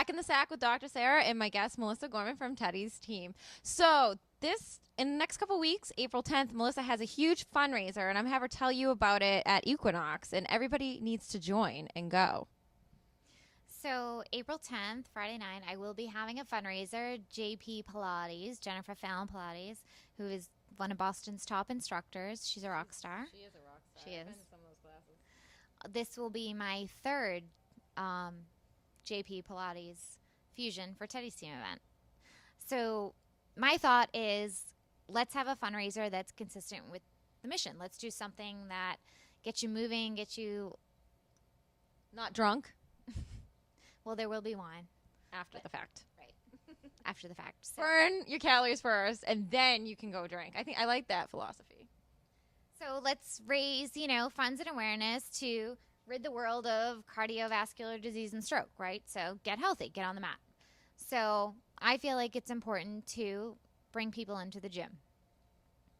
back in the SAC with Dr. Sarah and my guest, Melissa Gorman from Tedy's team. So in the next couple weeks, April 10th, Melissa has a huge fundraiser, and I'm have her tell you about it at Equinox, and everybody needs to join and go. So April 10th, Friday night, I will be having a fundraiser. JP Pilates, Jennifer Fallon Pilates, who is one of Boston's top instructors. She's a rock star. She is a rock star. She is. I've been to some of those classes. This will be my third JP Pilates fusion for Tedy's team event. So my thought is, let's have a fundraiser that's consistent with the mission. Let's do something that gets you moving, gets you not drunk. Well, there will be wine. After the fact. Right. After the fact. So. Burn your calories first, and then you can go drink. I like that philosophy. So let's raise, funds and awareness to rid the world of cardiovascular disease and stroke, right? So get healthy, get on the mat. So I feel like it's important to bring people into the gym.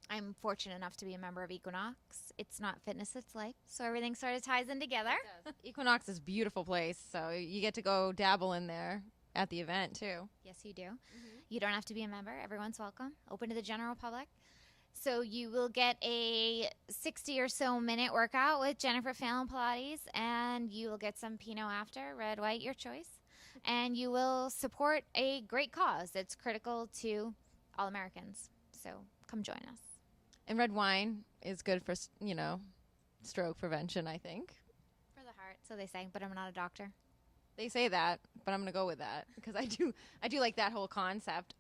I'm fortunate enough to be a member of Equinox. It's not fitness, it's life. So everything sort of ties in together. Equinox is a beautiful place, so you get to go dabble in there at the event, too. Yes, you do. Mm-hmm. You don't have to be a member. Everyone's welcome. Open to the general public. So you will get a 60 or so minute workout with Jennifer Fallon Pilates, and you will get some Pinot after, red, white, your choice. And you will support a great cause that's critical to all Americans. So come join us. And red wine is good for, stroke prevention, I think. For the heart, so they say, but I'm not a doctor. They say that, but I'm going to go with that because I do like that whole concept.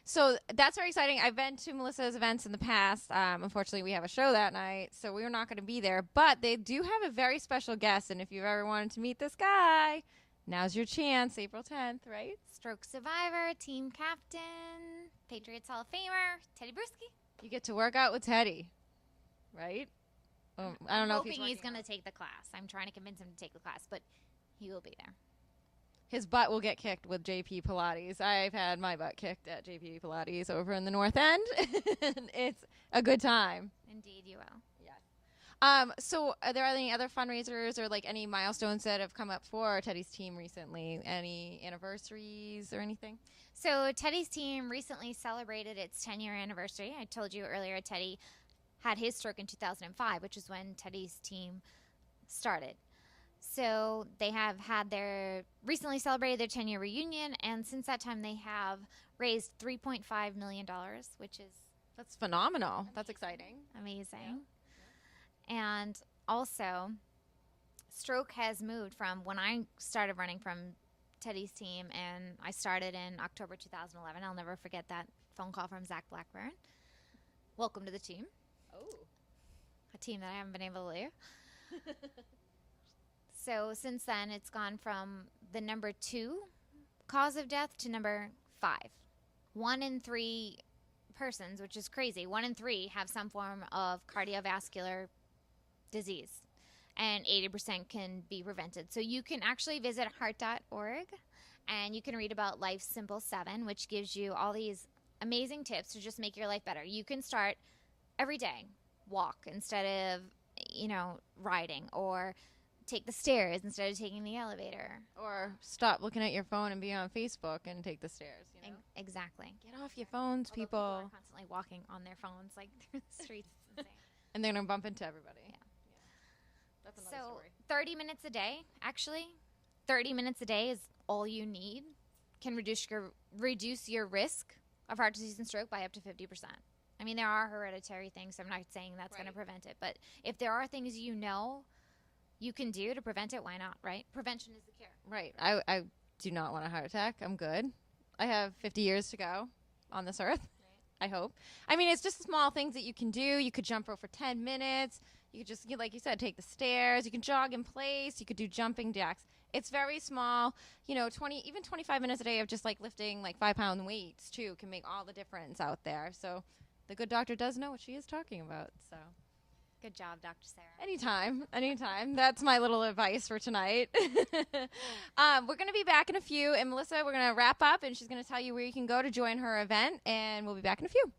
So that's very exciting. I've been to Melissa's events in the past. Unfortunately, we have a show that night, so we're not going to be there. But they do have a very special guest, and if you've ever wanted to meet this guy, now's your chance, April 10th, right? Stroke survivor, team captain, Patriots Hall of Famer, Tedy Bruschi. You get to work out with Tedy, right? I don't know if he's going to take the class. I'm trying to convince him to take the class, but he will be there. His butt will get kicked with JP Pilates. I've had my butt kicked at JP Pilates over in the North End. It's a good time. Indeed, you will. Yes. So are there any other fundraisers or any milestones that have come up for Tedy's team recently? Any anniversaries or anything? So Tedy's team recently celebrated its 10-year anniversary. I told you earlier Tedy had his stroke in 2005, which is when Tedy's team started. So they have recently celebrated their 10-year reunion, and since that time they have raised $3.5 million, which is... That's phenomenal. That's exciting. Amazing. Yeah. And also, stroke has moved from when I started running from Tedy's team, and I started in October 2011. I'll never forget that phone call from Zach Blackburn. Welcome to the team. Oh. A team that I haven't been able to leave. So since then, it's gone from the number 2 cause of death to number 5. 1 in 3 persons, which is crazy, 1 in 3 have some form of cardiovascular disease, and 80% can be prevented. So you can actually visit heart.org, and you can read about Life's Simple 7, which gives you all these amazing tips to just make your life better. You can start every day, walk instead of, riding, or take the stairs instead of taking the elevator. Or stop looking at your phone and be on Facebook and take the stairs. Exactly. Get off your phones, people. People are constantly walking on their phones through the streets. It's insane. And they're going to bump into everybody. Yeah. That's another story. 30 minutes a day, actually. 30 minutes a day is all you need. Can reduce your risk of heart disease and stroke by up to 50%. I mean, there are hereditary things, so I'm not saying that's going to prevent it. But if there are things you can do to prevent it, why not, right? Prevention is the cure. Right. I do not want a heart attack. I'm good. I have 50 years to go on this earth, right. I hope. I mean, it's just small things that you can do. You could jump rope for 10 minutes. You could just, like you said, take the stairs. You can jog in place. You could do jumping jacks. It's very small. 25 minutes a day of just lifting 5-pound weights, too, can make all the difference out there. So the good doctor does know what she is talking about, so... Good job, Dr. Sarah. Anytime. That's my little advice for tonight. We're going to be back in a few, and Melissa, we're going to wrap up, and she's going to tell you where you can go to join her event, and we'll be back in a few.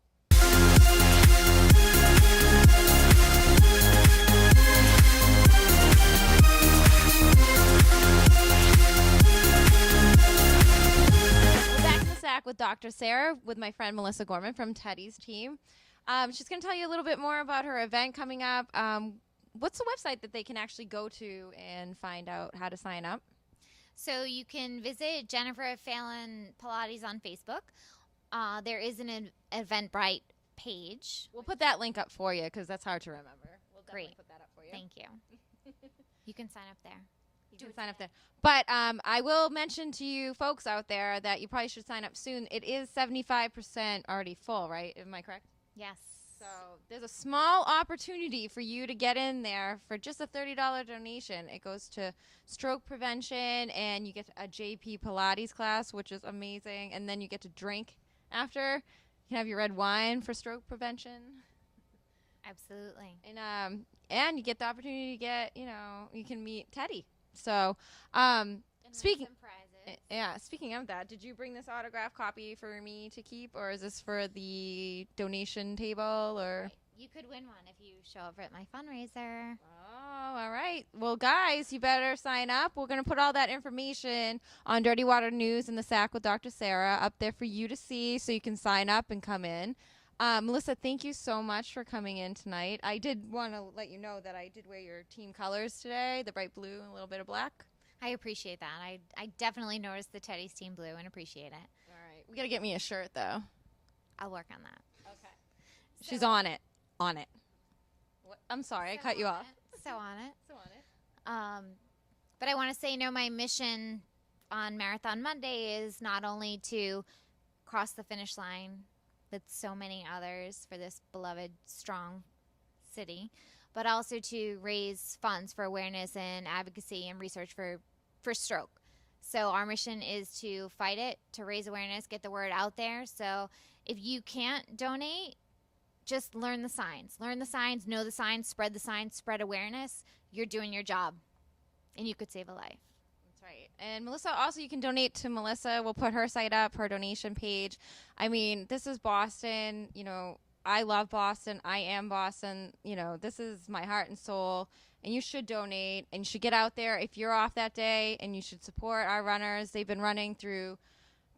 SAC with Dr. Sarah with my friend Melissa Gorman from Tedy's team. She's going to tell you a little bit more about her event coming up. What's the website that they can actually go to and find out how to sign up? So you can visit Jennifer Fallon Pilates on Facebook. There is an Eventbrite page. We'll put that link up for you because that's hard to remember. We'll definitely Great. put that up for you. Thank you. You can sign up there. You can sign up there. But I will mention to you folks out there that you probably should sign up soon. It is 75% already full, right? Am I correct? Yes. So there's a small opportunity for you to get in there for just a $30 donation. It goes to stroke prevention, and you get a JP Pilates class, which is amazing. And then you get to drink after. You can have your red wine for stroke prevention. Absolutely. And you get the opportunity to get, you can meet Tedy. So, speaking of that, did you bring this autograph copy for me to keep, or is this for the donation table, or? You could win one if you show up at my fundraiser. Oh, all right. Well, guys, you better sign up. We're going to put all that information on Dirty Water News and the SAC with Dr. Sarah up there for you to see, so you can sign up and come in. Melissa, thank you so much for coming in tonight. I did want to let you know that I did wear your team colors today, the bright blue and a little bit of black. I appreciate that. I definitely noticed the Tedy's team blue and appreciate it. All right. We got to get me a shirt, though. I'll work on that. Okay. She's on it. On it. What? I'm sorry. I cut you off. So on it. But I want to say, my mission on Marathon Monday is not only to cross the finish line with so many others for this beloved, strong city, but also to raise funds for awareness and advocacy and research for stroke. So our mission is to fight it, to raise awareness, get the word out there. So if you can't donate, just learn the signs. Learn the signs, know the signs, spread awareness. You're doing your job, and you could save a life. Right. And Melissa, also you can donate to Melissa. We'll put her site up, her donation page. I mean, this is Boston. I love Boston. I am Boston. This is my heart and soul. And you should donate, and you should get out there if you're off that day, and you should support our runners. They've been running through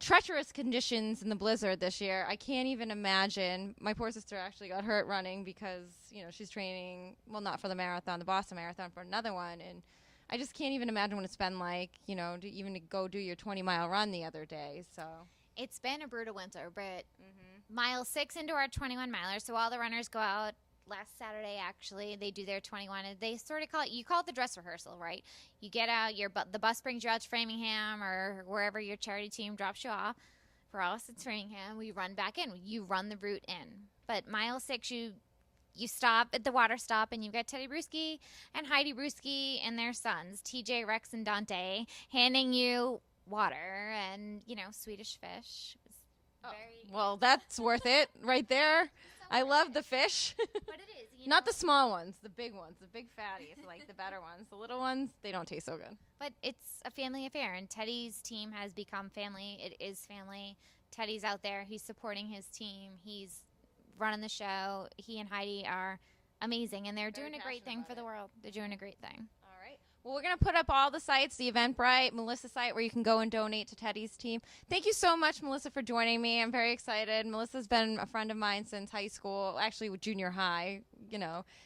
treacherous conditions in the blizzard this year. I can't even imagine. My poor sister actually got hurt running because, she's training, well, not for the marathon, the Boston Marathon, for another one. And I just can't even imagine what it's been like, to go do your 20-mile run the other day. So it's been a brutal winter, but mile 6 into our 21-miler, so all the runners go out last Saturday, actually. They do their 21, and they sort of call it the dress rehearsal, right? You get out, the bus brings you out to Framingham or wherever your charity team drops you off. For us, it's Framingham. We run back in. You run the route in. But mile 6, you stop at the water stop, and you've got Tedy Bruschi and Heidi Bruschi and their sons, TJ, Rex, and Dante, handing you water and, Swedish fish. Well, that's worth it right there. I love the fish. But it is. Not the small ones, the big ones, the big fatties, like the better ones. The little ones, they don't taste so good. But it's a family affair, and Tedy's team has become family. It is family. Tedy's out there. He's supporting his team. He's running the show. He and Heidi are amazing, and they're doing a great thing for the world. They're doing a great thing. All right. Well, we're going to put up all the sites, the Eventbrite, Melissa's site, where you can go and donate to Tedy's team. Thank you so much, Melissa, for joining me. I'm very excited. Melissa's been a friend of mine since high school, actually with junior high,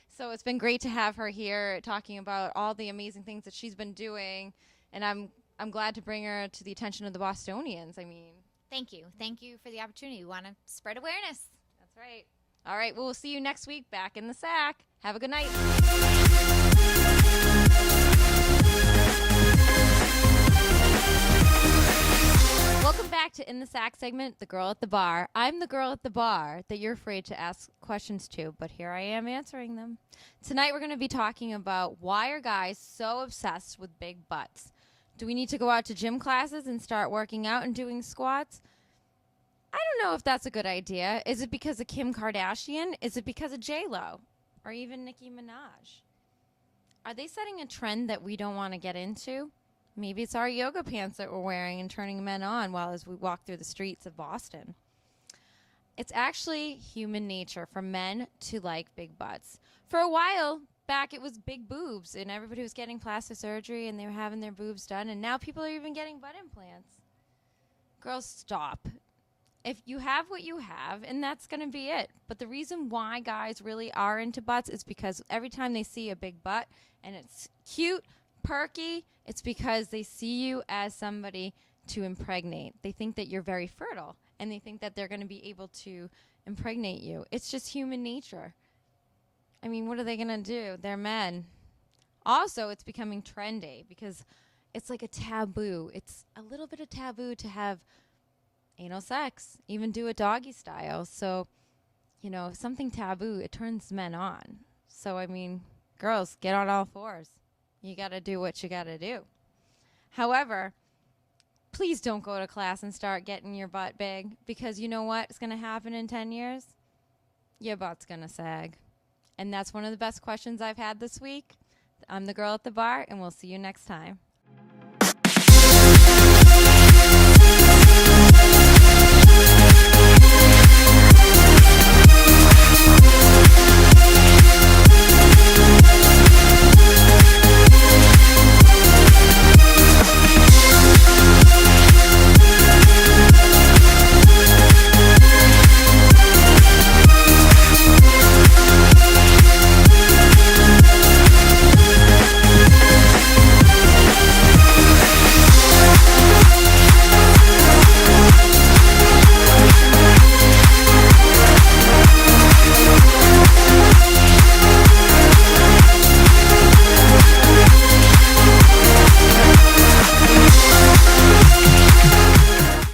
So it's been great to have her here talking about all the amazing things that she's been doing, and I'm glad to bring her to the attention of the Bostonians. Thank you. Thank you for the opportunity. We want to spread awareness. That's right. All right. Well, we'll see you next week back in the SAC. Have a good night. Welcome back to In the SAC segment, The Girl at the Bar. I'm the girl at the bar that you're afraid to ask questions to, but here I am answering them. Tonight we're going to be talking about why are guys so obsessed with big butts? Do we need to go out to gym classes and start working out and doing squats? I don't know if that's a good idea. Is it because of Kim Kardashian? Is it because of J-Lo? Or even Nicki Minaj? Are they setting a trend that we don't want to get into? Maybe it's our yoga pants that we're wearing and turning men on as we walk through the streets of Boston. It's actually human nature for men to like big butts. For a while back, it was big boobs, and everybody was getting plastic surgery, and they were having their boobs done, and now people are even getting butt implants. Girls, stop. if you have what you have, and that's going to be it. But the reason why guys really are into butts is because every time they see a big butt and it's cute, perky, it's because they see you as somebody to impregnate. They think that you're very fertile, and they think that they're going to be able to impregnate you. It's just human nature. I mean, what are they going to do? They're men. Also, it's becoming trendy because it's like a taboo. It's a little bit of taboo to have anal sex, even do it doggy style. So, you know, something taboo, it turns men on. So, I mean, girls, get on all fours. You got to do what you got to do. However, please don't go to class and start getting your butt big, because you know what's going to happen in 10 years? Your butt's going to sag. And that's one of the best questions I've had this week. I'm the girl at the bar, and we'll see you next time.